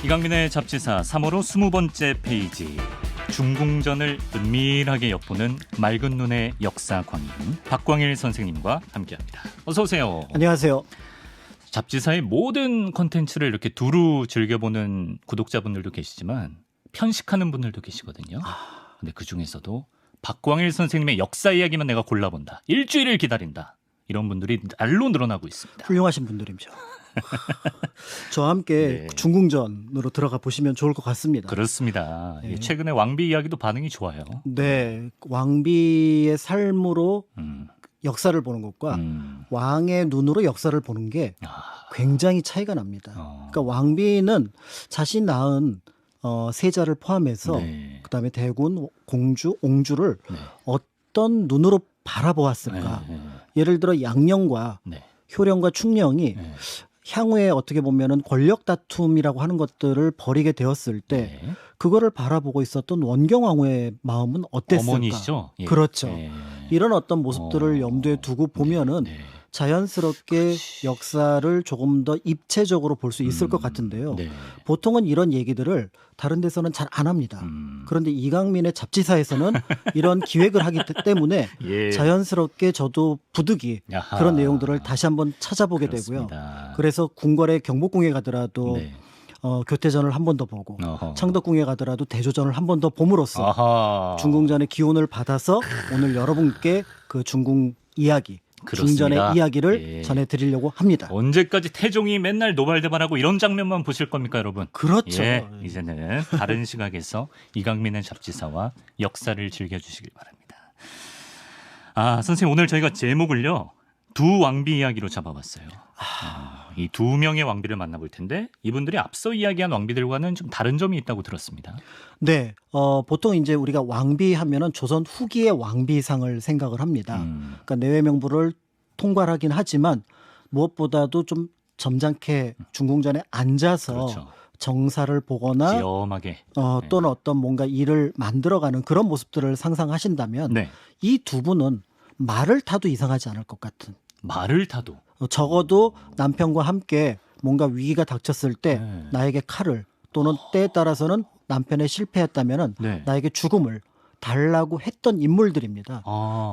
이강민의 잡지사 3월호 20번째 페이지. 중궁전을 은밀하게 엿보는 맑은 눈의 역사 광인 박광일 선생님과 함께합니다. 어서 오세요. 안녕하세요. 잡지사의 모든 콘텐츠를 이렇게 두루 즐겨보는 구독자분들도 계시지만 편식하는 분들도 계시거든요. 근데 그중에서도 박광일 선생님의 역사 이야기만 내가 골라본다. 일주일을 기다린다. 이런 분들이 날로 늘어나고 있습니다. 훌륭하신 분들이죠. 저와 함께 네. 중궁전으로 들어가 보시면 좋을 것 같습니다. 그렇습니다. 네. 최근에 왕비 이야기도 반응이 좋아요. 네, 왕비의 삶으로 역사를 보는 것과 왕의 눈으로 역사를 보는 게 굉장히 차이가 납니다. 그러니까 왕비는 자신 낳은 세자를 포함해서 네. 그다음에 대군, 공주, 옹주를 네. 어떤 눈으로 바라보았을까? 네. 예를 들어 양령과 네. 효령과 충령이 네. 향후에 어떻게 보면은 권력 다툼이라고 하는 것들을 벌이게 되었을 때 네. 그거를 바라보고 있었던 원경왕후의 마음은 어땠을까? 어머니시죠? 예. 그렇죠. 예. 이런 어떤 모습들을 염두에 두고 보면은 네. 자연스럽게 역사를 조금 더 입체적으로 볼 수 있을 것 같은데요. 네. 보통은 이런 얘기들을 다른 데서는 잘 안 합니다. 음. 그런데 이강민의 잡지사에서는 이런 기획을 하기 때문에 예. 자연스럽게 저도 부득이 야하. 그런 내용들을 다시 한번 찾아보게 되고요. 그렇습니다. 그래서 궁궐에 경복궁에 가더라도 네. 교태전을 한 번 더 보고 어허. 창덕궁에 가더라도 대조전을 한 번 더 봄으로써 아하. 중궁전의 기운을 받아서 오늘 여러분께 그 중궁 이야기, 그렇습니다. 중전의 이야기를 예. 전해드리려고 합니다. 언제까지 태종이 맨날 노발대발하고 이런 장면만 보실 겁니까, 여러분? 그렇죠. 예, 이제는 다른 시각에서 이강민의 잡지사와 역사를 즐겨주시길 바랍니다. 선생님 오늘 저희가 제목을요. 두 왕비 이야기로 잡아봤어요. 이 두 명의 왕비를 만나볼 텐데 이분들이 앞서 이야기한 왕비들과는 좀 다른 점이 있다고 들었습니다. 네, 보통 이제 우리가 왕비 하면은 조선 후기의 왕비상을 생각을 합니다. 그러니까 내외명부를 통괄하긴 하지만 무엇보다도 좀 점잖게 중궁전에 앉아서 그렇죠. 정사를 보거나 지엄하게. 또는 어떤 뭔가 일을 만들어가는 그런 모습들을 상상하신다면 네. 이 두 분은 말을 타도 이상하지 않을 것 같은, 말을 타도. 적어도 남편과 함께 뭔가 위기가 닥쳤을 때 네. 나에게 칼을 또는 때에 따라서는 남편에 실패했다면은 네. 나에게 죽음을 달라고 했던 인물들입니다.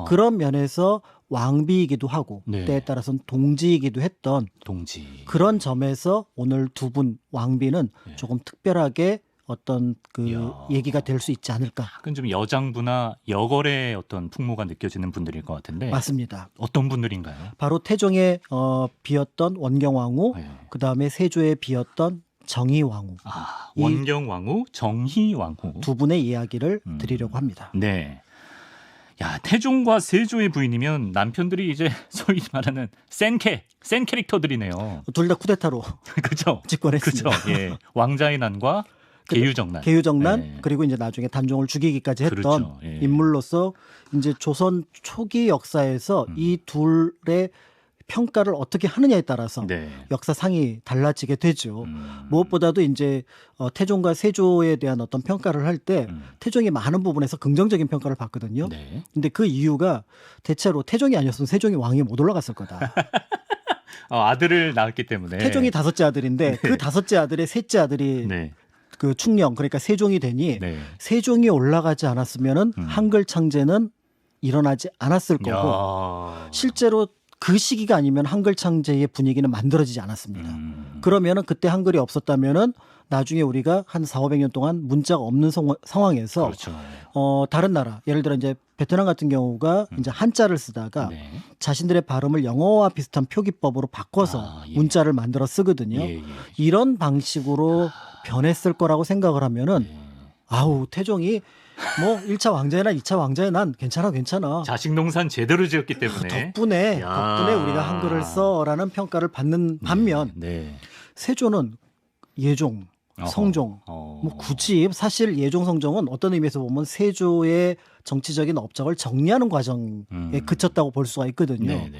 그런 면에서 왕비이기도 하고 네. 때에 따라서는 동지이기도 했던 동지. 그런 점에서 오늘 두 분 왕비는 네. 조금 특별하게 어떤 그 이야. 얘기가 될 수 있지 않을까. 약간 좀 여장부나 여걸의 어떤 풍모가 느껴지는 분들일 것 같은데 맞습니다. 어떤 분들인가요? 바로 태종의 비었던 원경왕후, 네. 그 다음에 세조의 비었던 정의왕후 이- 원경왕후, 정희왕후. 두 분의 이야기를 드리려고 합니다. 네. 야, 태종과 세조의 부인이면 남편들이 이제 소위 말하는 센 캐릭터들이네요. 둘 다 쿠데타로 그죠? 집권했습니다. 그죠? 예. 왕자의 난과 계유정난. 계유정난 네. 그리고 이제 나중에 단종을 죽이기까지 했던 그렇죠. 예. 인물로서 이제 조선 초기 역사에서 이 둘의 평가를 어떻게 하느냐에 따라서 네. 역사상이 달라지게 되죠. 무엇보다도 이제 태종과 세조에 대한 어떤 평가를 할 때 태종이 많은 부분에서 긍정적인 평가를 받거든요. 네. 근데 그 이유가 대체로 태종이 아니었으면 세종이 왕위에 못 올라갔을 거다. 아들을 낳았기 때문에. 태종이 다섯째 아들인데 그 다섯째 아들의 셋째 아들이 네. 그 충령 그러니까 세종이 되니 네. 세종이 올라가지 않았으면은 한글 창제는 일어나지 않았을 거고 야. 실제로 그 시기가 아니면 한글 창제의 분위기는 만들어지지 않았습니다. 그러면은 그때 한글이 없었다면은 나중에 우리가 한 4,500년 동안 문자가 없는 상황에서 그렇죠. 다른 나라 예를 들어 이제 베트남 같은 경우가 이제 한자를 쓰다가 네. 자신들의 발음을 영어와 비슷한 표기법으로 바꿔서 예. 문자를 만들어 쓰거든요. 예. 이런 방식으로 변했을 거라고 생각을 하면은 아우 태종이 뭐 1차 왕자나 2차 왕자에 난 괜찮아. 자식 농산 제대로 지었기 때문에. 덕분에 야. 우리가 한글을 써라는 평가를 받는 반면 네. 세조는 예종, 어허. 성종 뭐 굳이 사실 예종 성종은 어떤 의미에서 보면 세조의 정치적인 업적을 정리하는 과정에 그쳤다고 볼 수가 있거든요. 네, 네.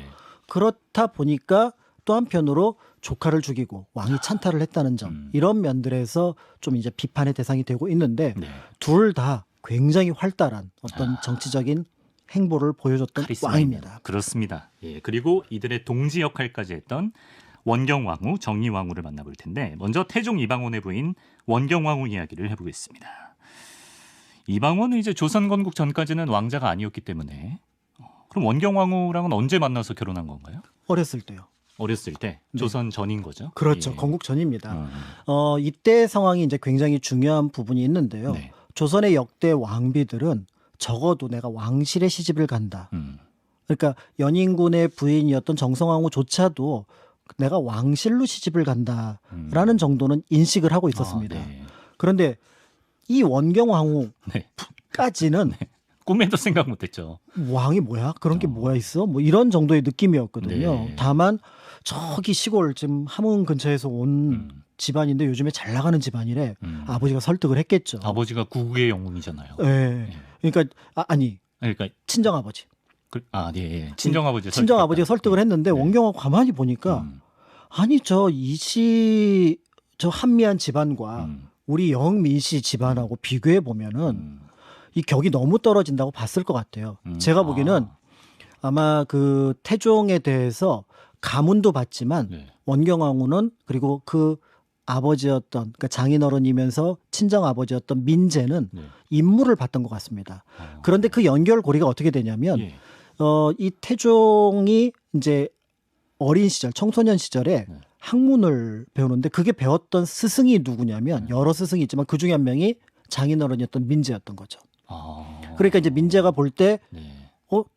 그렇다 보니까 또 한편으로 조카를 죽이고 왕이 찬탈을 했다는 점 이런 면들에서 좀 이제 비판의 대상이 되고 있는데 네. 둘 다 굉장히 활달한 어떤 정치적인 행보를 보여줬던 카리스마 왕입니다. 있는. 그렇습니다. 예. 그리고 이들의 동지 역할까지 했던 원경왕후, 정의왕후를 만나볼 텐데 먼저 태종 이방원의 부인 원경왕후 이야기를 해보겠습니다. 이방원은 이제 조선 건국 전까지는 왕자가 아니었기 때문에 그럼 원경왕후랑은 언제 만나서 결혼한 건가요? 어렸을 때요. 어렸을 때 네. 조선 전인 거죠. 그렇죠. 예. 건국 전입니다. 음. 이때 상황이 이제 굉장히 중요한 부분이 있는데요. 네. 조선의 역대 왕비들은 적어도 내가 왕실에 시집을 간다. 그러니까 연인군의 부인이었던 정성왕후조차도 내가 왕실로 시집을 간다라는 정도는 인식을 하고 있었습니다. 아, 네. 그런데 이 원경왕후까지는 네. 꿈에도 생각 못했죠. 왕이 뭐야? 그런 게 뭐야 있어? 뭐 이런 정도의 느낌이었거든요. 네. 다만 저기 시골 지금 함흥 근처에서 온 집안인데 요즘에 잘 나가는 집안이래. 아버지가 설득을 했겠죠. 아버지가 구국의 영웅이잖아요. 네. 그러니까 아니 그러니까 친정 아버지. 네. 친정 아버지 친정 아버지가 설득을 했는데 네. 원경하고 가만히 보니까 아니 저 한미한 집안과 우리 영민씨 집안하고 비교해 보면은 이 격이 너무 떨어진다고 봤을 것 같아요. 제가 보기에는 아마 그 태종에 대해서 가문도 봤지만 네. 원경왕후는 그리고 그 아버지였던 그러니까 장인어른이면서 친정 아버지였던 민재는 네. 임무를 봤던 것 같습니다. 그런데 그 연결고리가 어떻게 되냐면 예. 이 태종이 이제 어린 시절 청소년 시절에 네. 학문을 배우는데 그게 배웠던 스승이 누구냐면 여러 스승이 있지만 그 중에 한 명이 장인어른이었던 민재였던 거죠. 그러니까 이제 민재가 볼 때 네.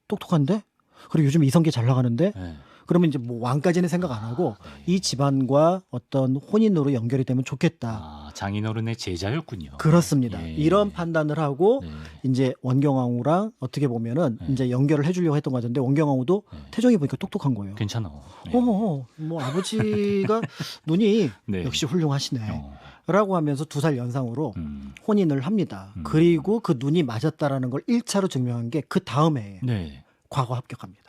똑똑한데? 그리고 요즘 이성계 잘 나가는데? 네. 그러면 이제 뭐 왕까지는 생각 안 하고 이 집안과 어떤 혼인으로 연결이 되면 좋겠다. 장인어른의 제자였군요. 그렇습니다. 예. 이런 판단을 하고 네. 이제 원경왕후랑 어떻게 보면은 네. 이제 연결을 해주려고 했던 것 같은데 원경왕후도 네. 태종이 보니까 똑똑한 거예요. 괜찮아. 네. 뭐 아버지가 눈이 네. 역시 훌륭하시네. 라고 하면서 2살 연상으로 혼인을 합니다. 그리고 그 눈이 맞았다라는 걸 1차로 증명한 게 그 다음 해에 네. 과거 합격합니다.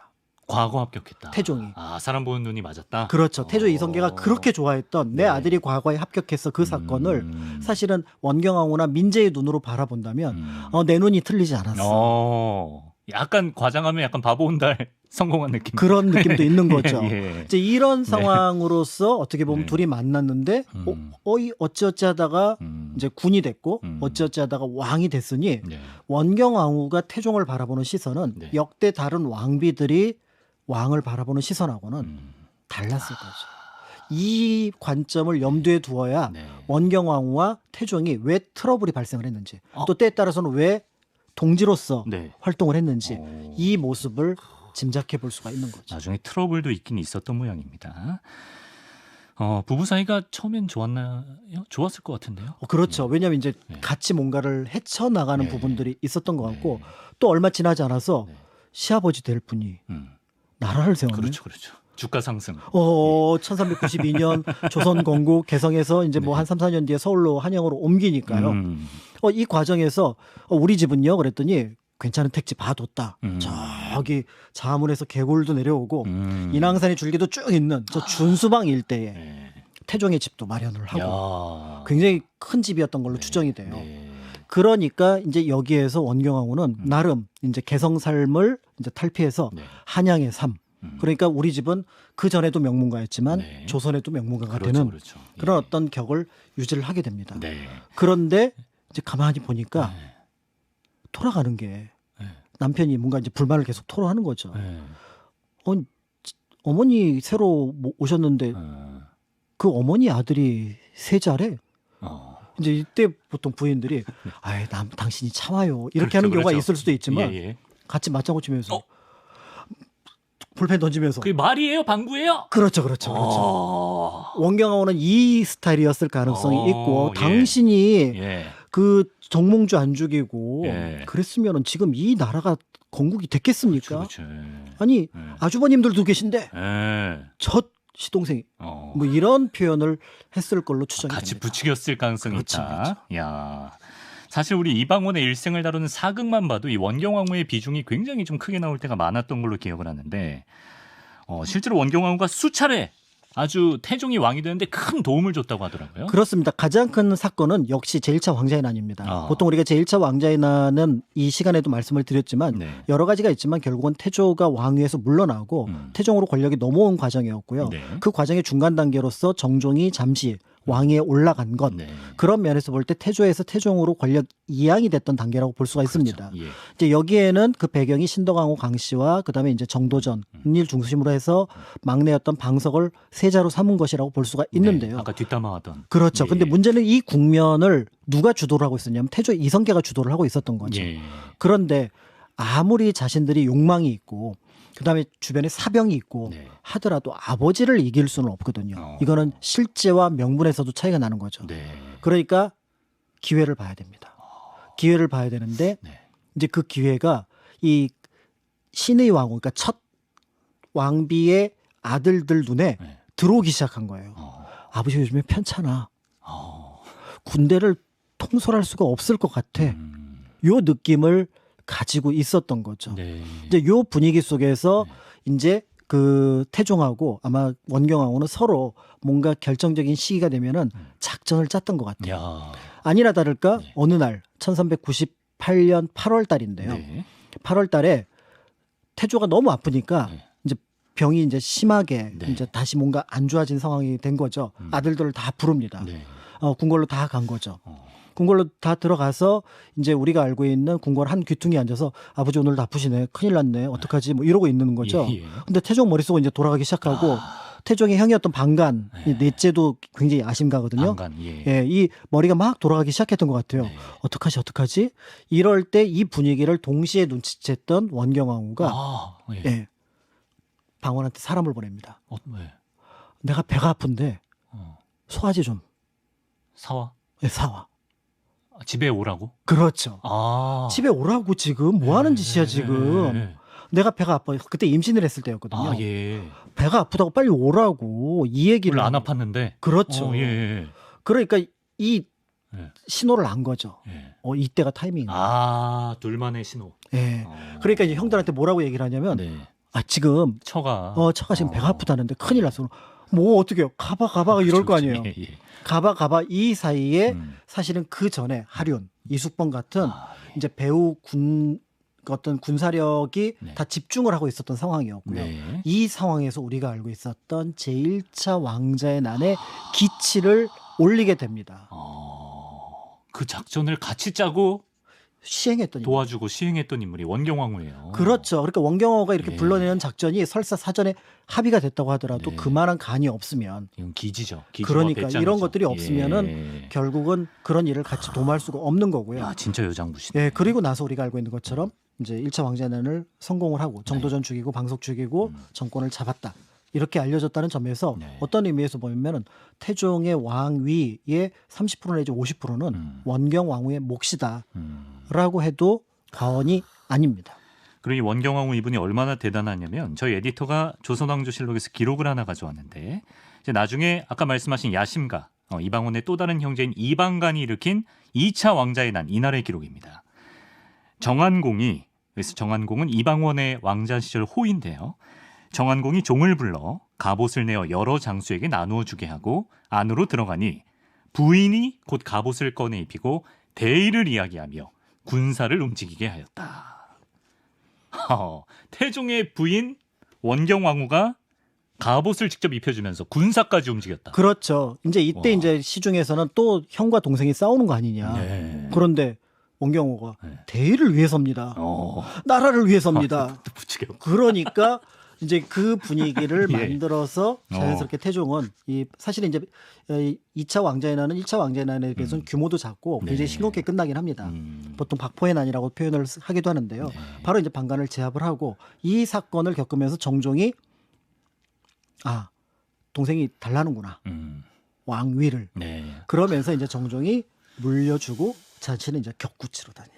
과거 합격했다. 태종이. 사람 보는 눈이 맞았다. 그렇죠. 태조 이성계가 그렇게 좋아했던 내 네. 아들이 과거에 합격해서 그 사건을 사실은 원경왕후나 민재의 눈으로 바라본다면 내 눈이 틀리지 않았어. 약간 과장하면 약간 바보 온달 성공한 느낌. 그런 느낌도 있는 거죠. 예. 이제 이런 상황으로서 어떻게 보면 네. 둘이 만났는데 어찌어찌 하다가 이제 군이 됐고 어찌어찌 하다가 왕이 됐으니 네. 원경왕후가 태종을 바라보는 시선은 네. 역대 다른 왕비들이 왕을 바라보는 시선하고는 달랐을 거죠. 이 관점을 염두에 두어야 네. 원경왕후와 태종이 왜 트러블이 발생을 했는지 또 때에 따라서는 왜 동지로서 네. 활동을 했는지 이 모습을 짐작해 볼 수가 있는 거죠. 나중에 트러블도 있긴 있었던 모양입니다. 부부 사이가 처음엔 좋았나요? 좋았을 것 같은데요. 그렇죠. 왜냐하면 이제 네. 같이 뭔가를 헤쳐나가는 네. 부분들이 있었던 것 같고 네. 또 얼마 지나지 않아서 네. 시아버지 될 분이 음. 나라를 세웠네. 그렇죠. 주가 상승. 1392년 조선 건국 개성에서 이제 뭐 한 3, 4년 뒤에 서울로 한양으로 옮기니까요. 이 과정에서 우리 집은요 그랬더니 괜찮은 택지 봐뒀다. 저기 자문에서 개골도 내려오고 인왕산의 줄기도 쭉 있는 저 준수방 일대에 네. 태종의 집도 마련을 하고 야. 굉장히 큰 집이었던 걸로 추정이 돼요. 네. 그러니까 이제 여기에서 원경왕후는 나름 이제 개성 삶을 이제 탈피해서 네. 한양의 삶. 그러니까 우리 집은 그 전에도 명문가였지만 네. 조선에도 명문가가 그렇죠, 되는 그렇죠. 그런 예. 어떤 격을 유지를 하게 됩니다. 네. 그런데 이제 가만히 보니까 네. 돌아가는 게 네. 남편이 뭔가 이제 불만을 계속 토로하는 거죠. 네. 어머니 새로 오셨는데 그 어머니 아들이 세자래. 이제 이때 보통 부인들이 아이 당신이 참아요 이렇게 그렇죠, 하는 경우가 그렇죠. 있을 수도 있지만 예. 같이 맞장구 치면서 볼펜 던지면서 그게 말이에요, 방구예요? 그렇죠. 원경왕후는 이 스타일이었을 가능성이 있고 예. 당신이 예. 그 정몽주 안 죽이고 예. 그랬으면 지금 이 나라가 건국이 됐겠습니까? 그렇죠. 아니 예. 아주버님들도 계신데 예. 저 시동생이 뭐 뭐 이런 표현을 했을 걸로 추정이 같이 됩니다. 부추겼을 가능성이 그렇죠, 있다. 야. 사실 우리 이방원의 일생을 다루는 사극만 봐도 이 원경왕후의 비중이 굉장히 좀 크게 나올 때가 많았던 걸로 기억을 하는데 실제로 원경왕후가 수차례 아주 태종이 왕이 되는데 큰 도움을 줬다고 하더라고요. 그렇습니다. 가장 큰 사건은 역시 제1차 왕자의 난입니다. 보통 우리가 제1차 왕자의 난은 이 시간에도 말씀을 드렸지만 네. 여러 가지가 있지만 결국은 태조가 왕위에서 물러나고 태종으로 권력이 넘어온 과정이었고요. 네. 그 과정의 중간 단계로서 정종이 잠시 왕위에 올라간 것. 네. 그런 면에서 볼 때 태조에서 태종으로 권력 이양이 됐던 단계라고 볼 수가 있습니다. 그렇죠. 예. 이제 여기에는 그 배경이 신덕왕후 강씨와 그다음에 이제 정도전을 중심으로 해서 막내였던 방석을 세자로 삼은 것이라고 볼 수가 있는데요. 네. 아까 뒷담화하던. 그렇죠. 예. 근데 문제는 이 국면을 누가 주도를 하고 있었냐면 태조 이성계가 주도를 하고 있었던 거죠. 예. 그런데 아무리 자신들이 욕망이 있고 그다음에 주변에 사병이 있고 네. 하더라도 아버지를 이길 수는 없거든요. 이거는 실제와 명분에서도 차이가 나는 거죠. 네. 그러니까 기회를 봐야 됩니다. 기회를 봐야 되는데 네. 이제 그 기회가 이 신의 왕후, 그러니까 첫 왕비의 아들들 눈에 네. 들어오기 시작한 거예요. 아버지 요즘에 편찮아. 군대를 통솔할 수가 없을 것 같아. 요 느낌을 가지고 있었던 거죠. 네. 이제 요 분위기 속에서 이제 그 태종하고 아마 원경왕후는 서로 뭔가 결정적인 시기가 되면은 작전을 짰던 것 같아요. 야. 아니나 다를까 네. 어느 날 1398년 8월 달인데요. 네. 8월 달에 태조가 너무 아프니까 네. 이제 병이 이제 심하게 네. 이제 다시 뭔가 안 좋아진 상황이 된 거죠. 아들들을 다 부릅니다. 네. 궁궐로 다 간 거죠. 궁궐로 다 들어가서 이제 우리가 알고 있는 궁궐 한 귀퉁이에 앉아서 아버지 오늘 아프시네. 큰일 났네. 어떡하지? 뭐 이러고 있는 거죠. 예, 예. 근데 태종 머릿속은 이제 돌아가기 시작하고 태종의 형이었던 방간, 네. 넷째도 굉장히 아심가거든요. 방간, 예. 예, 이 머리가 막 돌아가기 시작했던 것 같아요. 네. 어떡하지? 이럴 때 이 분위기를 동시에 눈치챘던 원경왕후가 아, 예. 예, 방원한테 사람을 보냅니다. 왜? 내가 배가 아픈데 어. 소화제 좀 사와? 사와. 집에 오라고? 그렇죠. 아. 집에 오라고 지금 뭐 하는 짓이야 지금. 네. 내가 배가 아파. 그때 임신을 했을 때였거든요. 아, 예. 배가 아프다고 빨리 오라고 이 얘기를 별로 안 아팠는데. 그렇죠. 예. 그러니까 이 예. 신호를 안 거죠. 예. 이때가 타이밍. 아, 둘만의 신호. 예. 어. 그러니까 이제 형들한테 뭐라고 얘기를 하냐면 네. 지금 처가. 처가 지금 배가 아프다는데 큰일 났어. 뭐 어떻게요? 가봐 이럴 거 아니에요. 예, 예. 가봐 이 사이에 음. 사실은 그 전에 하륜, 이숙번 같은 예. 이제 배후 어떤 군사력이 네. 다 집중을 하고 있었던 상황이었고요. 네. 이 상황에서 우리가 알고 있었던 제1차 왕자의 난의 기치를 올리게 됩니다. 그 작전을 같이 짜고 시행했더니 도와주고 시행했던 인물이 원경왕후예요. 그렇죠. 그러니까 원경호가 이렇게 예. 불러내는 작전이 설사 사전에 합의가 됐다고 하더라도 네. 그만한 간이 없으면 이건 기지죠. 기지와 그러니까 배짱이죠. 이런 것들이 없으면은 예. 결국은 그런 일을 같이 도모할 수가 없는 거고요. 야, 진짜 여장부시네. 예, 그리고 나서 우리가 알고 있는 것처럼 이제 1차 왕자난을 성공을 하고 정도전 죽이고 방석 죽이고 정권을 잡았다. 이렇게 알려졌다는 점에서 네. 어떤 의미에서 보면은 태종의 왕위의 30% 내지 50%는 원경 왕후의 몫이다라고 해도 과언이 아닙니다. 그리고 이 원경왕후 이분이 얼마나 대단하냐면 저희 에디터가 조선왕조실록에서 기록을 하나 가져왔는데 이제 나중에 아까 말씀하신 야심가 이방원의 또 다른 형제인 이방간이 일으킨 2차 왕자의 난 이날의 기록입니다. 정안공이 그래서 정안공은 이방원의 왕자 시절 호인데요. 정안공이 종을 불러 갑옷을 내어 여러 장수에게 나누어 주게 하고 안으로 들어가니 부인이 곧 갑옷을 꺼내 입히고 대의를 이야기하며 군사를 움직이게 하였다. 태종의 부인 원경왕후가 갑옷을 직접 입혀주면서 군사까지 움직였다. 그렇죠. 이제 이때 와. 이제 시중에서는 또 형과 동생이 싸우는 거 아니냐. 네. 그런데 원경호가 네. 대의를 위해서입니다. 나라를 위해서입니다. 또 붙이게. 그러니까 이제 그 분위기를 예. 만들어서 자연스럽게 태종은 사실은 이제 2차 왕자의 난은 1차 왕자의 난에 비해서는 규모도 작고 굉장히 네. 싱겁게 끝나긴 합니다. 음. 보통 박포의 난이라고 표현을 하기도 하는데요. 네. 바로 이제 방간을 제압을 하고 이 사건을 겪으면서 정종이 동생이 달라는구나. 왕위를. 네. 그러면서 이제 정종이 물려주고 자신은 이제 격구치러 다니는.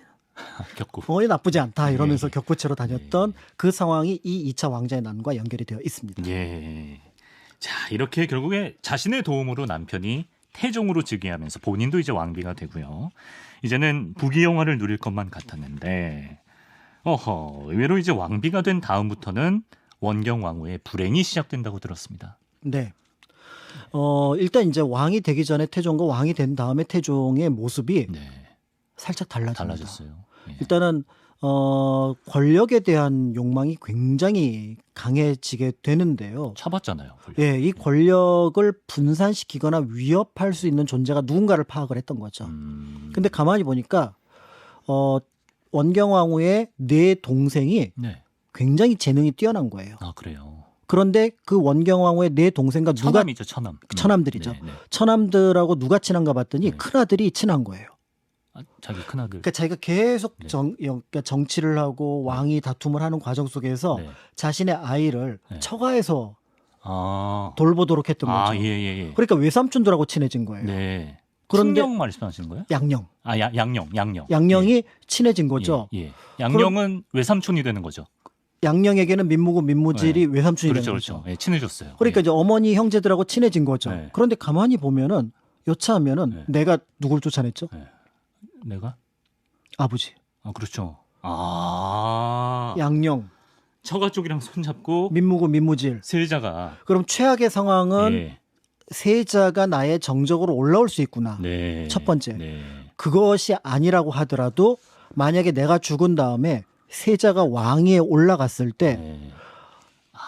겪고. 나쁘지 않다 이러면서 예. 격구치러 다녔던 그 상황이 이 2차 왕자의 난과 연결이 되어 있습니다. 예. 자, 이렇게 결국에 자신의 도움으로 남편이 태종으로 즉위하면서 본인도 이제 왕비가 되고요. 이제는 부귀영화를 누릴 것만 같았는데, 의외로 이제 왕비가 된 다음부터는 원경 왕후의 불행이 시작된다고 들었습니다. 네. 일단 이제 왕이 되기 전에 태종과 왕이 된 다음에 태종의 모습이 네. 살짝 달라집니다. 달라졌어요. 예. 일단은 권력에 대한 욕망이 굉장히 강해지게 되는데요. 쳐봤잖아요. 권력. 예, 이 권력을 분산시키거나 위협할 수 있는 존재가 누군가를 파악을 했던 거죠. 근데 가만히 보니까 원경왕후의 네 동생이 네. 굉장히 재능이 뛰어난 거예요. 아 그래요. 그런데 그 원경왕후의 네 동생과 누가 처남이죠, 처남. 처남들이죠. 네, 네. 처남들하고 누가 친한가 봤더니 네. 큰아들이 친한 거예요. 아, 자기 큰아들. 그러니까 자기가 계속 네. 그러니까 정치를 하고 왕이 다툼을 하는 과정 속에서 네. 자신의 아이를 네. 처가에서 아, 돌보도록 했던 거죠. 아, 예, 예, 예. 그러니까 외삼촌들하고 친해진 거예요. 네. 그런데 친경 말씀하시는 거예요? 양령. 아, 양령. 양령이 친해진 거죠. 예, 예. 양령은 외삼촌이 되는 거죠. 양령에게는 민무고 민무질이 외삼촌이 그렇죠, 되는 그렇죠. 거죠. 예, 친해졌어요. 그러니까 예. 이제 어머니 형제들하고 친해진 거죠. 네. 그런데 가만히 보면은 여차하면은 네. 내가 누굴 쫓아냈죠? 예. 내가? 아버지. 아, 그렇죠. 아, 양령, 처가 쪽이랑 손잡고 민무고 민무질. 세자가 그럼 최악의 상황은 예. 세자가 나의 정적으로 올라올 수 있구나. 네. 첫 번째. 네. 그것이 아니라고 하더라도 만약에 내가 죽은 다음에 세자가 왕위에 올라갔을 때 네.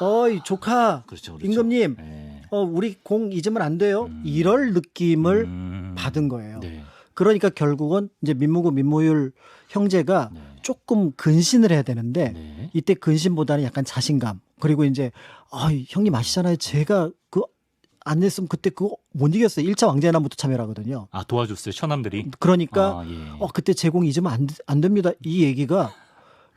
어이 조카 그렇죠, 그렇죠. 임금님 네. 우리 공 잊으면 안 돼요. 이럴 느낌을 받은 거예요. 네. 그러니까 결국은 이제 민무고 민무율 형제가 네. 조금 근신을 해야 되는데 네. 이때 근신보다는 약간 자신감 그리고 이제 형님 아시잖아요. 제가 그 안 냈으면 그때 그거 못 이겼어요. 1차 왕제난부터 참여를 하거든요. 아, 도와줬어요, 처남들이. 그러니까 아, 예. 그때 제공 잊으면 안 됩니다. 이 얘기가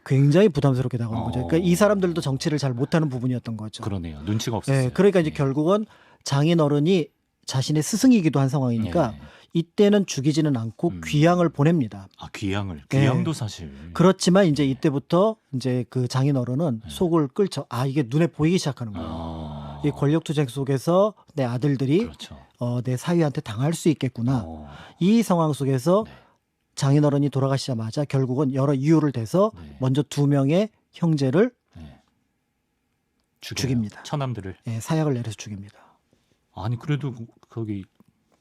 굉장히 부담스럽게 다가오는 거죠. 그러니까 이 사람들도 정치를 잘 못하는 부분이었던 거죠. 그러니까 눈치가 없었어요. 네, 그러니까 이제 예. 결국은 장인어른이 자신의 스승이기도 한 상황이니까 예. 이때는 죽이지는 않고 귀양을 보냅니다. 아, 귀양도 사실. 그렇지만 이제 이때부터 이제 그 장인어른은 속을 끓죠. 이게 눈에 보이기 시작하는 거예요. 아, 이 권력투쟁 속에서 내 아들들이 그렇죠. 내 사위한테 당할 수 있겠구나. 어, 이 상황 속에서 네. 장인어른이 돌아가시자마자 결국은 여러 이유를 대서 네. 먼저 2명의 형제를 네. 죽입니다. 처남들을. 사약을 내려서 죽입니다. 아니 그래도 거기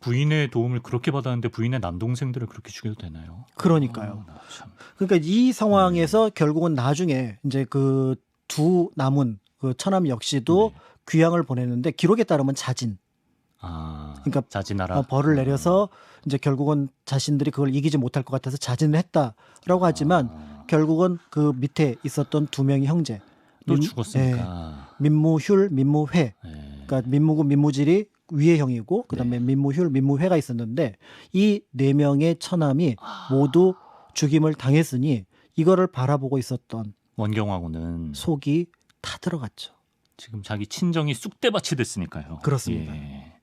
부인의 도움을 그렇게 받았는데 부인의 남동생들을 그렇게 죽여도 되나요? 그러니까요. 나 참. 그러니까 이 상황에서 결국은 나중에 이제 그 두 남은 그 처남 역시도 네. 귀양을 보내는데 기록에 따르면 자진. 아, 그러니까 자진하라. 벌을 내려서 이제 결국은 자신들이 그걸 이기지 못할 것 같아서 자진을 했다라고 하지만 결국은 그 밑에 있었던 2명의 형제 또 죽었으니까. 민무휼, 민무회. 예. 그러니까 민무고 민무질이 위의 형이고 그다음에 민무휼, 민무회가 있었는데 이 4명의 처남이 모두 죽임을 당했으니 이거를 바라보고 있었던 원경왕후는 속이 다 들어갔죠. 지금 자기 친정이 쑥대밭이 됐으니까요. 그렇습니다. 예.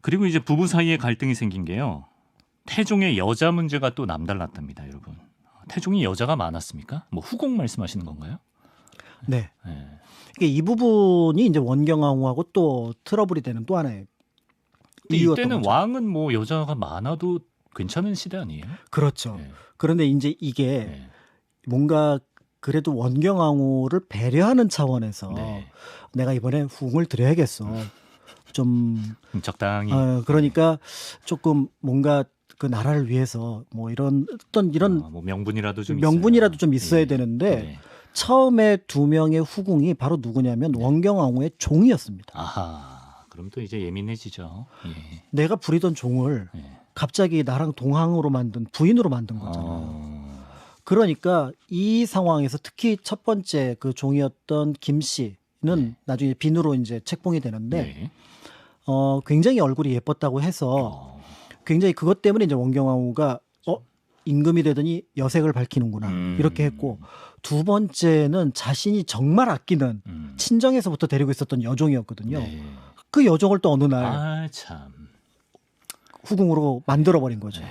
그리고 이제 부부 사이에 갈등이 생긴 게요. 태종의 여자 문제가 또 남달랐답니다, 여러분. 태종이 여자가 많았습니까? 뭐 후공 말씀하시는 건가요? 네. 예. 이게 이 부분이 이제 원경왕후하고 또 트러블이 되는 또 하나의 근데 이유였던 이때는 거죠. 왕은 뭐 여자가 많아도 괜찮은 시대 아니에요? 그렇죠. 예. 그런데 이제 이게 예. 뭔가 그래도 원경왕후를 배려하는 차원에서 네. 내가 이번에 후궁을 드려야겠어. 좀 적당히. 그러니까 조금 뭔가 그 나라를 위해서 뭐 이런 뭐 명분이라도 좀 명분이라도 있어요. 좀 있어야 예. 되는데 네. 처음에 2명의 후궁이 바로 누구냐면 원경왕후의 종이었습니다. 아하. 그럼 또 이제 예민해지죠. 예. 내가 부리던 종을 예. 갑자기 나랑 동항으로 만든 부인으로 만든 거잖아요. 그러니까 이 상황에서 특히 첫 번째 그 종이었던 김 씨는 네. 나중에 빈으로 이제 책봉이 되는데 네. 굉장히 얼굴이 예뻤다고 해서 굉장히 그것 때문에 이제 원경왕후가 임금이 되더니 여색을 밝히는구나 이렇게 했고 두 번째는 자신이 정말 아끼는 친정에서부터 데리고 있었던 여종이었거든요. 네. 그 여종을 또 어느 날 참. 후궁으로 만들어 버린 거죠. 네.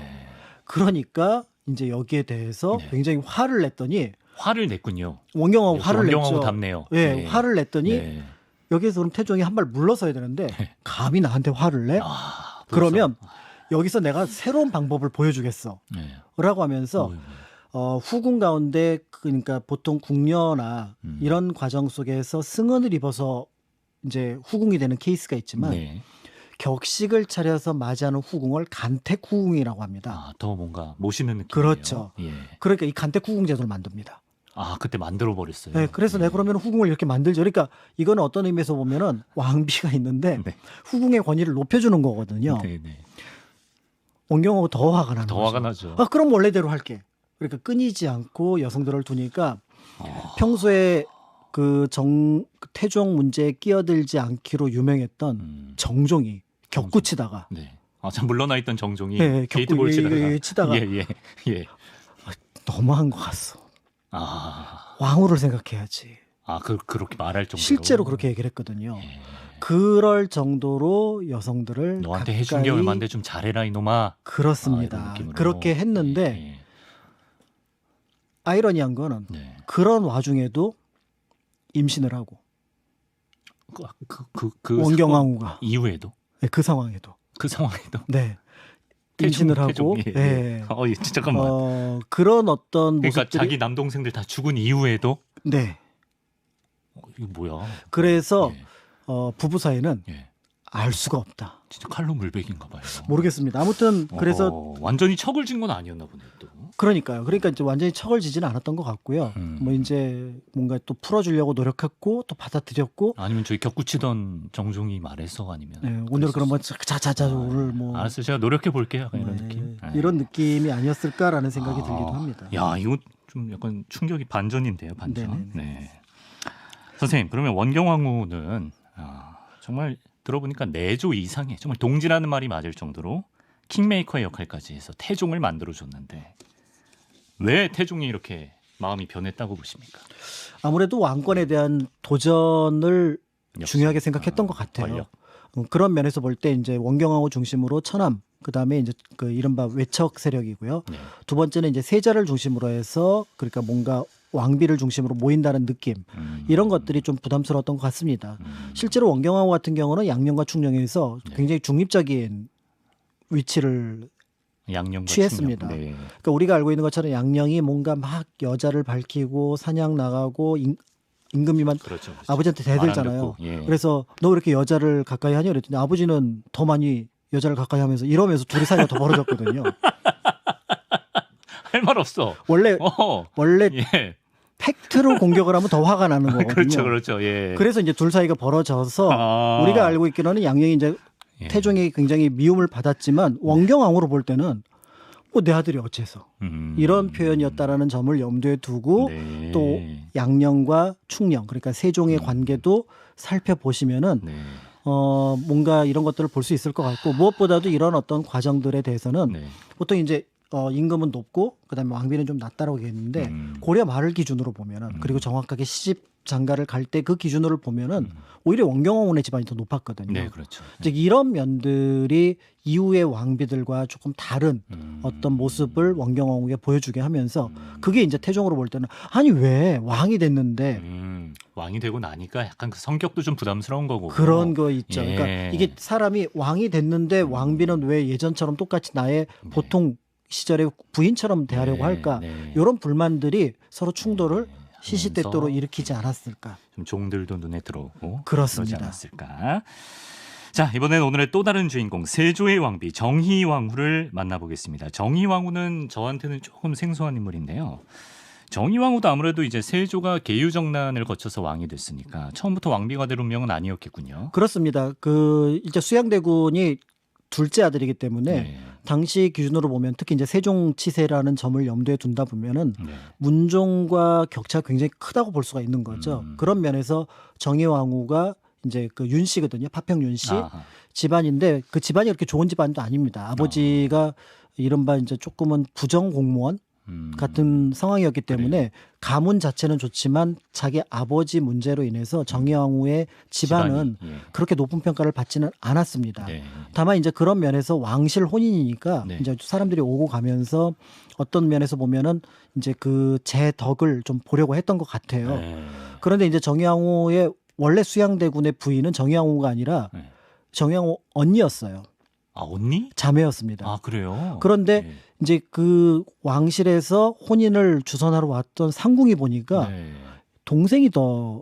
그러니까 이제 여기에 대해서 네. 굉장히 화를 냈더니 화를 냈군요. 원경왕후 화를 원경왕후 냈죠. 답네요. 예, 네. 화를 냈더니 네. 여기서 그럼 태종이 한 발 물러서야 되는데 감히 나한테 화를 내? 아, 그러면 여기서 내가 새로운 방법을 보여주겠어. 네. 라고 하면서 후궁 가운데 그러니까 보통 궁녀나 이런 과정 속에서 승언을 입어서 이제 후궁이 되는 케이스가 있지만 네. 격식을 차려서 맞이하는 후궁을 간택 후궁이라고 합니다. 아, 더 뭔가 모시는 느낌이에요. 그렇죠. 예. 그러니까 이 간택 후궁 제도를 만듭니다. 아, 그때 만들어 버렸어요. 네, 그래서 내가 그러면 후궁을 이렇게 만들죠. 그러니까 이거는 어떤 의미에서 보면은 왕비가 있는데 네. 후궁의 권위를 높여주는 거거든요. 네, 네. 원경하고 더 화가 나는 더 거죠. 화가 나죠. 아, 그럼 원래대로 할게. 그러니까 끊이지 않고 여성들을 두니까 평소에 그 태종 문제에 끼어들지 않기로 유명했던 정종이 격구치다가 네. 아, 참 물러나 있던 정종이 네, 게이트볼 치다가 예. 예. 너무한 것 같소. 아. 왕후를 생각해야지. 아, 그렇게 말할 정도로 실제로 그렇게 얘기를 했거든요. 예. 그럴 정도로 여성들을 너한테 가까이 해준 게 얼만데 좀 잘해라 이놈아. 그렇습니다. 아, 이런 느낌으로. 그렇게 했는데 예. 아이러니한 거는 네. 그런 와중에도 임신을 하고 그 원경왕후가 사건 이후에도 네, 그 상황에도 그 상황에도 네 임신을 하고 태종이, 네. 예, 잠깐만. 그런 어떤 그러니까 모습들이 자기 남동생들 다 죽은 이후에도 네 이거 뭐야? 그래서 예. 부부 사이는 예. 알 수가 없다. 진짜 칼로 물베기인가 봐요. 모르겠습니다. 아무튼 그래서 완전히 척을 진 건 아니었나 보네 또. 그러니까 이제 완전히 척을 지지는 않았던 것 같고요. 뭐 이제 뭔가 또 풀어주려고 노력했고 또 받아들였고. 아니면 저희 격구치던 정종이 말해서 아니면. 네, 오늘 그럼 뭐 자자자 오늘 뭐. 알았어요. 제가 노력해 볼게요. 이런 느낌. 이런 느낌이 아니었을까라는 생각이 들기도 합니다. 야, 이거 좀 약간 충격이 반전인데요, 반전. 네네네. 네. 선생님, 그러면 원경왕후는 정말 들어보니까 내조 이상의 정말 동지라는 말이 맞을 정도로 킹메이커의 역할까지 해서 태종을 만들어줬는데 왜 태종이 이렇게 마음이 변했다고 보십니까? 아무래도 왕권에 대한 도전을 역시. 중요하게 생각했던 것 같아요. 권력. 그런 면에서 볼 때 이제 원경왕후 중심으로 천함, 그다음에 이제 그 이른바 외척 세력이고요. 네. 두 번째는 이제 세자를 중심으로 해서 그러니까 뭔가 왕비를 중심으로 모인다는 느낌 이런 것들이 좀 부담스러웠던 것 같습니다. 실제로 원경왕후 같은 경우는 양령과 충령에서 네. 굉장히 중립적인 위치를 양령과 취했습니다. 충령. 네. 그러니까 우리가 알고 있는 것처럼 양령이 뭔가 막 여자를 밝히고 사냥 나가고 임금이만 그렇죠. 아버지한테 말안 대들잖아요. 듣고, 예. 그래서 너 왜 이렇게 여자를 가까이 하냐 그랬더니 아버지는 더 많이 여자를 가까이 하면서 이러면서 둘이 사이가 더 벌어졌거든요. 할 말 없어. 원래 예. 팩트로 공격을 하면 더 화가 나는 거거든요. 그렇죠, 그렇죠. 예. 그래서 이제 둘 사이가 벌어져서 우리가 알고 있기로는 양령이 이제 예. 태종이 굉장히 미움을 받았지만 원경왕후로 볼 때는 뭐 내 아들이 어째서 이런 표현이었다라는 점을 염두에 두고 네. 또 양령과 충령 그러니까 세종의 관계도 살펴보시면은 네. 뭔가 이런 것들을 볼 수 있을 것 같고 무엇보다도 이런 어떤 과정들에 대해서는 네. 보통 이제 임금은 높고 그다음에 왕비는 좀 낮다라고 했는데 고려 말을 기준으로 보면은 그리고 정확하게 시집 장가를 갈 때 그 기준으로 보면은 오히려 원경왕후의 집안이 더 높았거든요. 네, 그렇죠. 즉 이런 면들이 이후의 왕비들과 조금 다른 어떤 모습을 원경왕후에 보여주게 하면서 그게 이제 태종으로 볼 때는 아니 왜 왕이 됐는데 왕이 되고 나니까 약간 그 성격도 좀 부담스러운 거고 그런 거 있죠. 예. 그러니까 이게 사람이 왕이 됐는데 왕비는 왜 예전처럼 똑같이 나의 보통 시절의 부인처럼 대하려고 할까? 네. 이런 불만들이 서로 충돌을 하면서 시시때때로 일으키지 않았을까? 좀 종들도 눈에 들어오고 그렇습니다. 그러지 않았을까? 자, 이번엔 오늘의 또 다른 주인공 세조의 왕비 정희왕후를 만나보겠습니다. 정희왕후는 저한테는 조금 생소한 인물인데요. 정희왕후도 아무래도 이제 세조가 계유정난을 거쳐서 왕이 됐으니까 처음부터 왕비가 될 운명은 아니었겠군요. 그렇습니다. 이제 수양대군이 둘째 아들이기 때문에 네. 당시 기준으로 보면 특히 이제 세종 치세라는 점을 염두에 둔다 보면은 네. 문종과 격차가 굉장히 크다고 볼 수가 있는 거죠. 그런 면에서 정희왕후가 이제 그 윤씨거든요. 파평 윤씨 아하. 집안인데 그 집안이 그렇게 좋은 집안도 아닙니다. 아버지가 이른바 이제 조금은 부정 공무원 같은 상황이었기 때문에 가문 자체는 좋지만 자기 아버지 문제로 인해서 정희왕후의 집안은 집안이, 예. 그렇게 높은 평가를 받지는 않았습니다. 네. 다만 이제 그런 면에서 왕실 혼인이니까 네. 이제 사람들이 오고 가면서 어떤 면에서 보면은 이제 그 제 덕을 좀 보려고 했던 것 같아요. 네. 그런데 이제 정희왕후의 원래 수양대군의 부인은 정희왕후가 아니라 네. 정희왕후 언니였어요. 아, 언니? 자매였습니다. 아, 그래요? 그런데 네. 이제 그 왕실에서 혼인을 주선하러 왔던 상궁이 보니까 네. 동생이 더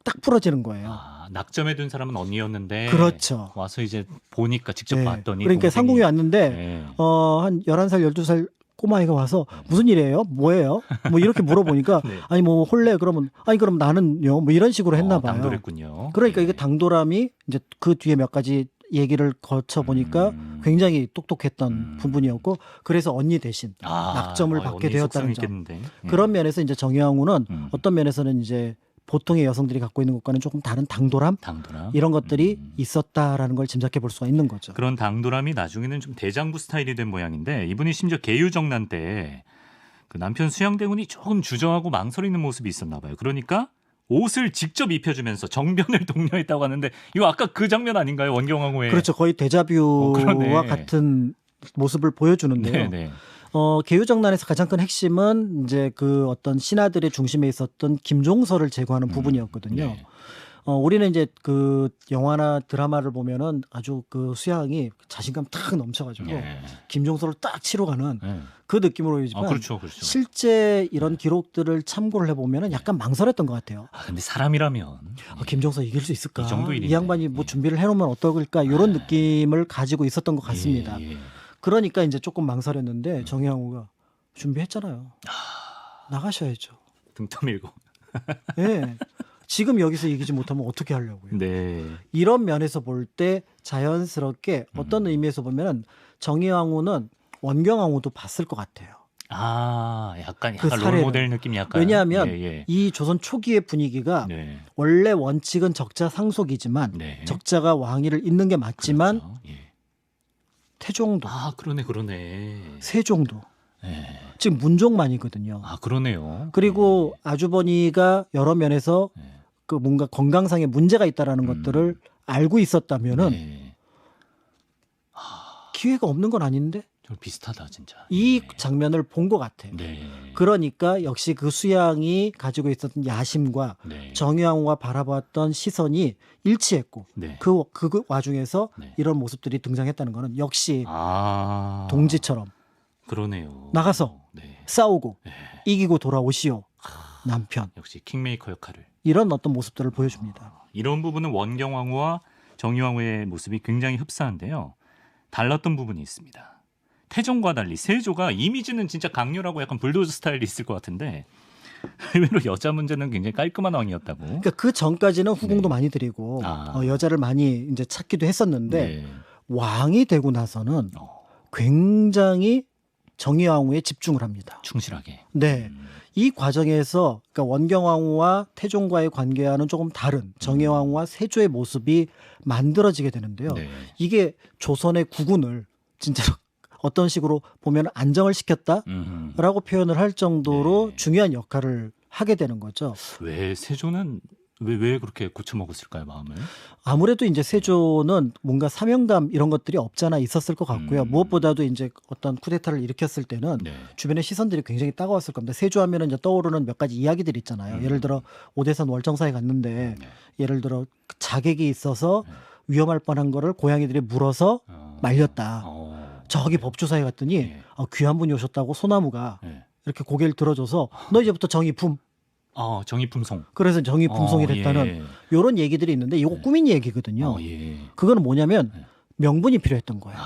딱 부러지는 거예요. 낙점해 둔 사람은 언니였는데 그렇죠. 와서 이제 보니까 직접 네. 봤더니 그러니까 동생이- 상궁이 왔는데 네. 한 11살 12살 꼬마아이가 와서 무슨 일이에요? 뭐예요? 뭐 이렇게 물어보니까 네. 아니 뭐 홀래 그러면 아니 그럼 나는요? 뭐 이런 식으로 했나 봐요. 당돌했군요. 그러니까 예. 이게 당돌함이 이제 그 뒤에 몇 가지 얘기를 거쳐 보니까 굉장히 똑똑했던 부분이었고 그래서 언니 대신 낙점을 받게 언니 되었다는 속상이 점. 있겠는데. 그런 면에서 이제 정의왕후는 어떤 면에서는 이제 보통의 여성들이 갖고 있는 것과는 조금 다른 당돌함 당돌함 이런 것들이 있었다라는 걸 짐작해 볼 수가 있는 거죠. 그런 당돌함이 나중에는 좀 대장부 스타일이 된 모양인데 이분이 심지어 계유정난 때 그 남편 수양대군이 조금 주저하고 망설이는 모습이 있었나 봐요. 그러니까 옷을 직접 입혀주면서 정변을 독려했다고 하는데 이거 아까 그 장면 아닌가요? 원경왕후의 그렇죠. 거의 데자뷰와 그러네. 같은 모습을 보여주는데요. 네네. 계유정난에서 가장 큰 핵심은 이제 그 어떤 신하들의 중심에 있었던 김종서를 제거하는 부분이었거든요. 네. 우리는 이제 그 영화나 드라마를 보면은 아주 그 수양이 자신감 탁 넘쳐가지고 네. 김종서를 딱 치러 가는 네. 그 느낌으로 보이지만 그렇죠. 실제 이런 기록들을 참고를 해보면은 약간 망설였던 것 같아요. 근데 사람이라면 김종서 이길 수 있을까? 이 정도 일인데. 이 양반이 뭐 준비를 해놓으면 어떨까? 이런 느낌을 가지고 있었던 것 같습니다. 예. 그러니까 이제 조금 망설였는데 정의왕후가 준비했잖아요. 나가셔야죠. 등 떠밀고. 예. 지금 여기서 이기지 못하면 어떻게 하려고요? 네. 이런 면에서 볼 때 자연스럽게 어떤 의미에서 보면은 정의왕후는 원경왕후도 봤을 것 같아요. 약간 그 사례를. 롤모델 느낌 약간. 왜냐하면 예. 이 조선 초기의 분위기가 네. 원래 원칙은 적자 상속이지만 네. 적자가 왕위를 잇는 게 맞지만 그렇죠. 예. 태종도 그러네. 세종도 예. 지금 문종만이거든요. 그러네요. 그리고 아주버니가 여러 면에서 네. 그 뭔가 건강상의 문제가 있다라는 것들을 알고 있었다면은 네. 기회가 없는 건 아닌데 좀 비슷하다 진짜. 이 장면을 본 것 같아요. 네. 그러니까 역시 그 수양이 가지고 있었던 야심과 네. 정의왕후가 바라봤던 시선이 일치했고 네. 그 와중에서 네. 이런 모습들이 등장했다는 것은 역시 아. 동지처럼 그러네요. 나가서 네. 싸우고 네. 이기고 돌아오시오 남편 역시 킹메이커 역할을. 이런 어떤 모습들을 보여줍니다. 이런 부분은 원경왕후와 정의왕후의 모습이 굉장히 흡사한데요. 달랐던 부분이 있습니다. 태종과 달리 세조가 이미지는 진짜 강렬하고 약간 불도저 스타일이 있을 것 같은데 의외로 여자 문제는 굉장히 깔끔한 왕이었다고. 그러니까 그 전까지는 후궁도 네. 많이 드리고 아. 여자를 많이 이제 찾기도 했었는데 네. 왕이 되고 나서는 어, 굉장히 정의왕후에 집중을 합니다. 충실하게. 네. 이 과정에서 그러니까 원경왕후와 태종과의 관계와는 조금 다른 정의왕후와 세조의 모습이 만들어지게 되는데요. 네. 이게 조선의 국운을 진짜로 어떤 식으로 보면 안정을 시켰다라고 표현을 할 정도로 네. 중요한 역할을 하게 되는 거죠. 왜 세조는 왜 그렇게 고쳐먹었을까요, 마음을? 아무래도 이제 세조는 뭔가 사명감 이런 것들이 없잖아 있었을 것 같고요. 무엇보다도 이제 어떤 쿠데타를 일으켰을 때는 네. 주변의 시선들이 굉장히 따가웠을 겁니다. 세조하면은 이제 떠오르는 몇 가지 이야기들이 있잖아요. 예를 들어 오대산 월정사에 갔는데 네. 예를 들어 자객이 있어서 위험할 뻔한 거를 고양이들이 물어서 말렸다. 저기 법조사에 갔더니 네. 귀한 분이 오셨다고 소나무가 네. 이렇게 고개를 들어줘서 너 이제부터 정의품. 정의품송. 그래서 정의품송이 됐다는 예. 이런 얘기들이 있는데 이거 꾸민 얘기거든요. 예. 그거는 뭐냐면 네. 명분이 필요했던 거예요.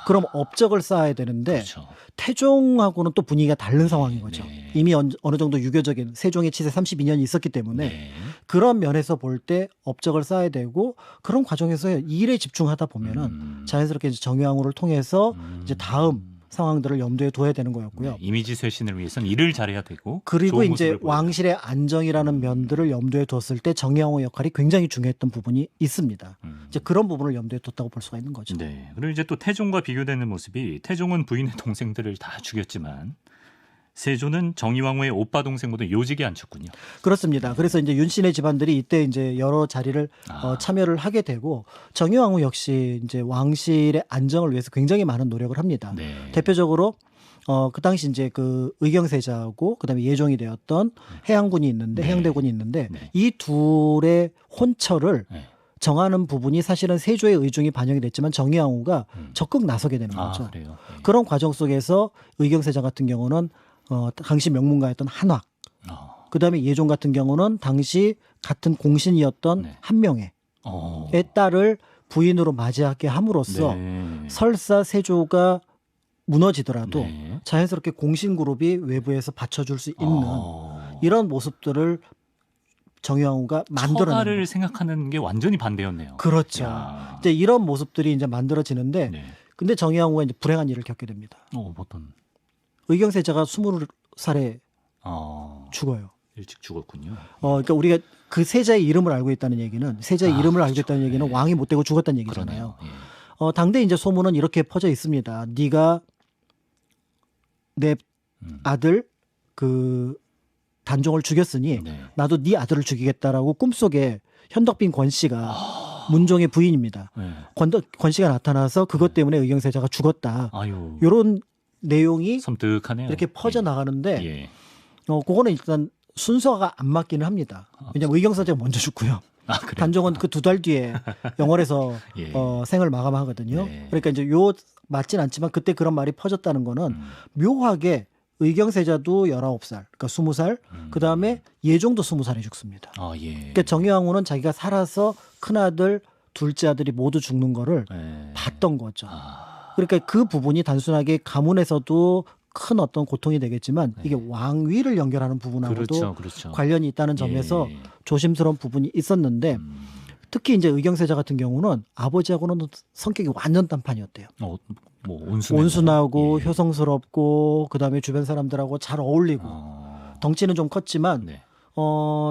그럼 업적을 쌓아야 되는데 그렇죠. 태종하고는 또 분위기가 다른 상황인 거죠. 네. 이미 어느 정도 유교적인 세종의 치세 32년이 있었기 때문에 네. 그런 면에서 볼 때 업적을 쌓아야 되고 그런 과정에서 일에 집중하다 보면은 자연스럽게 이제 정의왕후를 통해서 이제 다음 상황들을 염두에 둬야 되는 거였고요. 네. 이미지 쇄신을 위해서는 일을 잘해야 되고 그리고 좋은 이제 모습을 보여야 왕실의 안정이라는 면들을 염두에 뒀을 때 정의왕후 역할이 굉장히 중요했던 부분이 있습니다. 이제 그런 부분을 염두에 뒀다고 볼 수가 있는 거죠. 네. 그리고 이제 또 태종과 비교되는 모습이 태종은 부인의 동생들을 다 죽였지만 세조는 정의왕후의 오빠 동생 모두 요직에 앉혔군요. 그렇습니다. 그래서 이제 윤씨네 집안들이 이때 이제 여러 자리를 참여를 하게 되고 정의왕후 역시 이제 왕실의 안정을 위해서 굉장히 많은 노력을 합니다. 네. 대표적으로 그 당시 이제 그 의경세자하고 그다음에 예종이 되었던 해양군이 있는데 네. 해양대군이 있는데 네. 이 둘의 혼처를 네. 정하는 부분이 사실은 세조의 의중이 반영이 됐지만 정의왕후가 적극 나서게 되는 거죠. 그래요. 네. 그런 과정 속에서 의경세자 같은 경우는 당시 명문가였던 한학, 그다음에 예종 같은 경우는 당시 같은 공신이었던 네. 한명회의 딸을 부인으로 맞이하게 함으로써 네. 설사 세조가 무너지더라도 네. 자연스럽게 공신 그룹이 외부에서 받쳐줄 수 있는 이런 모습들을 정의왕후가 만들어낸 처가를 거예요. 생각하는 게 완전히 반대였네요. 그렇죠. 야. 이제 이런 모습들이 이제 만들어지는데, 네. 근데 정의왕후가 이제 불행한 일을 겪게 됩니다. 어떤 의경세자가 20살에 어, 죽어요. 일찍 죽었군요. 그러니까 우리가 그 세자의 이름을 알고 있다는 얘기는, 세자의 이름을 알고 그렇죠. 있다는 얘기는 네. 왕이 못 되고 죽었다는 얘기잖아요. 그러네요. 예. 당대 이제 소문은 이렇게 퍼져 있습니다. 네가 내 아들 그 단종을 죽였으니 네. 나도 네 아들을 죽이겠다라고 꿈속에 현덕빈 권 씨가 문종의 부인입니다. 네. 권 씨가 나타나서 그것 때문에 의경세자가 죽었다. 아유. 이런 내용이 섬뜩하네요. 이렇게 퍼져 나가는데 예. 그거는 일단 순서가 안 맞기는 합니다. 왜냐하면 의경세자가 먼저 죽고요. 아, 그래요? 단종은 그 2달 뒤에 영월에서 예. 생을 마감하거든요. 네. 그러니까 이제 요 맞진 않지만 그때 그런 말이 퍼졌다는 거는 묘하게 의경세자도 19살, 그러니까 20살, 그 다음에 예종도 20살에 죽습니다. 아, 예. 그러니까 정의왕후는 자기가 살아서 큰아들, 둘째 아들이 모두 죽는 거를 예. 봤던 거죠. 아, 그러니까 그 부분이 단순하게 가문에서도 큰 어떤 고통이 되겠지만 이게 왕위를 연결하는 부분하고도 그렇죠. 그렇죠. 관련이 있다는 점에서 예. 조심스러운 부분이 있었는데 특히 이제 의경세자 같은 경우는 아버지하고는 성격이 완전 딴판이었대요. 뭐 온순하고 예. 효성스럽고 그다음에 주변 사람들하고 잘 어울리고 덩치는 좀 컸지만 네.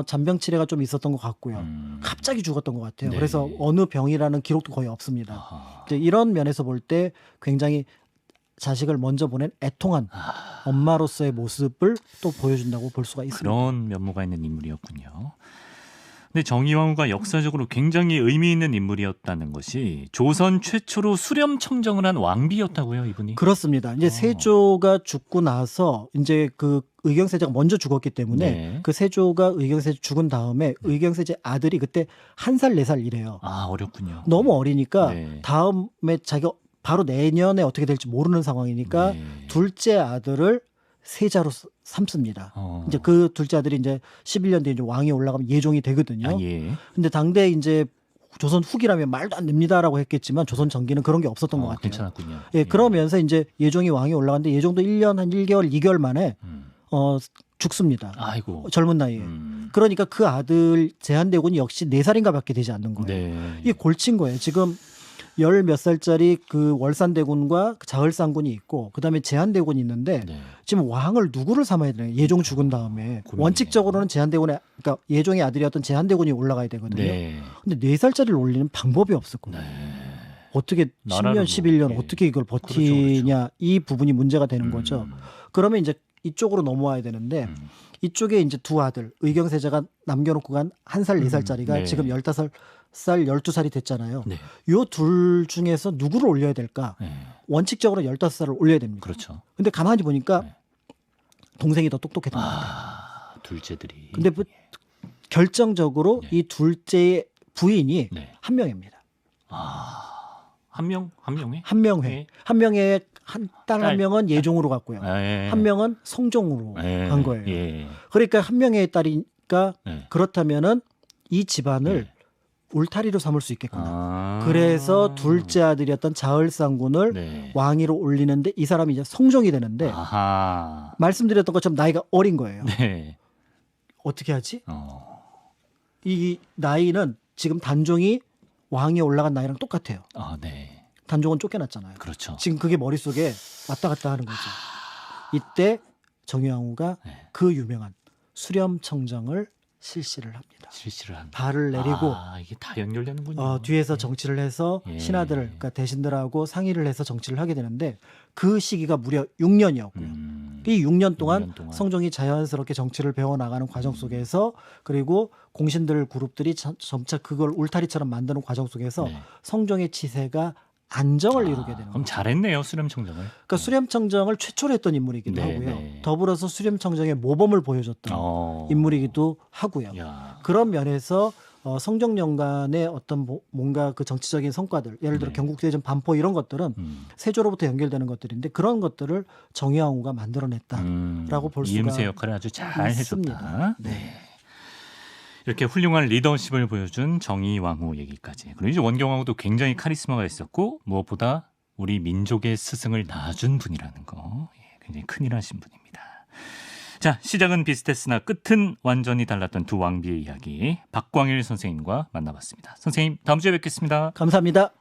잔병치레가 좀 있었던 것 같고요. 갑자기 죽었던 것 같아요. 네. 그래서 어느 병이라는 기록도 거의 없습니다. 아하. 이제 이런 면에서 볼 때 굉장히 자식을 먼저 보낸 애통한 엄마로서의 모습을 또 보여준다고 볼 수가 있습니다. 그런 면모가 있는 인물이었군요. 근데 정의왕후가 역사적으로 굉장히 의미 있는 인물이었다는 것이 조선 최초로 수렴청정을 한 왕비였다고요, 이분이? 그렇습니다. 이제 세조가 죽고 나서 이제 그 의경세자가 먼저 죽었기 때문에 네. 그 세조가 의경세자 죽은 다음에 의경세자 아들이 그때 1살, 4살 이래요. 아, 어렵군요. 너무 어리니까 네. 다음에 자기가 바로 내년에 어떻게 될지 모르는 상황이니까 네. 둘째 아들을 세자로 삼습니다. 이제 그 둘째 아들이 이제 11년 뒤에 이제 왕이 올라가면 예종이 되거든요. 아, 예. 근데 당대 이제 조선 후기라면 말도 안 됩니다라고 했겠지만 조선 전기는 그런 게 없었던 것 같아요. 괜찮았군요. 예, 그러면서 이제 예종이 왕이 올라갔는데 예종도 1년 한 1개월, 2개월 만에 죽습니다. 아이고. 젊은 나이에. 그러니까 그 아들 제한대군이 역시 4살인가 밖에 되지 않는 거예요. 네. 이게 골친 거예요. 지금 10몇 살짜리 그 월산대군과 그 자을상군이 있고 그다음에 제한대군이 있는데 네. 지금 왕을 누구를 삼아야 되나요? 예종 죽은 다음에 고민이네요. 원칙적으로는 제한대군의 그러니까 예종의 아들이었던 제한대군이 올라가야 되거든요. 네. 근데 4살짜리를 올리는 방법이 없었거든요. 어떻게 나라를 10년, 11년 예. 어떻게 이걸 버티냐 이 부분이 문제가 되는 거죠. 그러면 이제 이쪽으로 넘어와야 되는데 이쪽에 이제 두 아들 의경세자가 남겨놓고 간 1살, 4살짜리가 네. 지금 15살, 12살이 됐잖아요. 네. 요 둘 중에서 누구를 올려야 될까? 네. 원칙적으로 15살을 올려야 됩니다. 그렇죠. 근데 가만히 보니까 네. 동생이 더 똑똑했던 것 같아요. 아, 둘째들이. 근데 결정적으로 네. 이 둘째의 부인이 네. 한명회입니다. 한 명에? 한명회. 네. 한명회 딸 딸. 한 명은 예종으로 갔고요. 예. 한 명은 성종으로 예. 간 거예요. 예. 그러니까 한명회의 딸이니까 네. 그렇다면은 이 집안을 네. 울타리로 삼을 수 있겠구나. 아. 그래서 둘째 아들이었던 자을상군을 네. 왕위로 올리는데 이 사람이 이제 성종이 되는데 아하. 말씀드렸던 것처럼 나이가 어린 거예요. 네. 어떻게 하지? 어. 이 나이는 지금 단종이 왕위에 올라간 나이랑 똑같아요. 아, 네. 단종은 쫓겨났잖아요. 그렇죠. 지금 그게 머릿속에 왔다 갔다 하는 거죠. 이때 정의왕후가 네. 그 유명한 수렴청정을 실시를 합니다. 실시를 한. 발을 내리고 이게 다 연결되는군요. 뒤에서 정치를 해서 예. 신하들, 그러니까 대신들하고 상의를 해서 정치를 하게 되는데 그 시기가 무려 6년이었고요. 이 6년 동안 6년 동안. 성종이 자연스럽게 정치를 배워나가는 과정 속에서 그리고 공신들 그룹들이 점차 그걸 울타리처럼 만드는 과정 속에서 네. 성종의 치세가 안정을 이루게 되는 그럼 거죠. 잘했네요, 수렴청정을. 그러니까 수렴청정을 최초로 했던 인물이기도 네, 하고요. 네. 더불어서 수렴청정의 모범을 보여줬던 인물이기도 하고요. 야. 그런 면에서 성종년간의 어떤 뭔가 그 정치적인 성과들, 예를 들어 네. 경국대전 반포 이런 것들은 세조로부터 연결되는 것들인데 그런 것들을 정의왕후가 만들어냈다라고 볼 수가 이음새 역할을 아주 잘 있습니다. 해줬다. 네. 이렇게 훌륭한 리더십을 보여준 정의왕후 얘기까지. 그리고 이제 원경왕후도 굉장히 카리스마가 있었고 무엇보다 우리 민족의 스승을 낳아준 분이라는 거 굉장히 큰일 하신 분입니다. 자, 시작은 비슷했으나 끝은 완전히 달랐던 두 왕비의 이야기 박광일 선생님과 만나봤습니다. 선생님 다음 주에 뵙겠습니다. 감사합니다.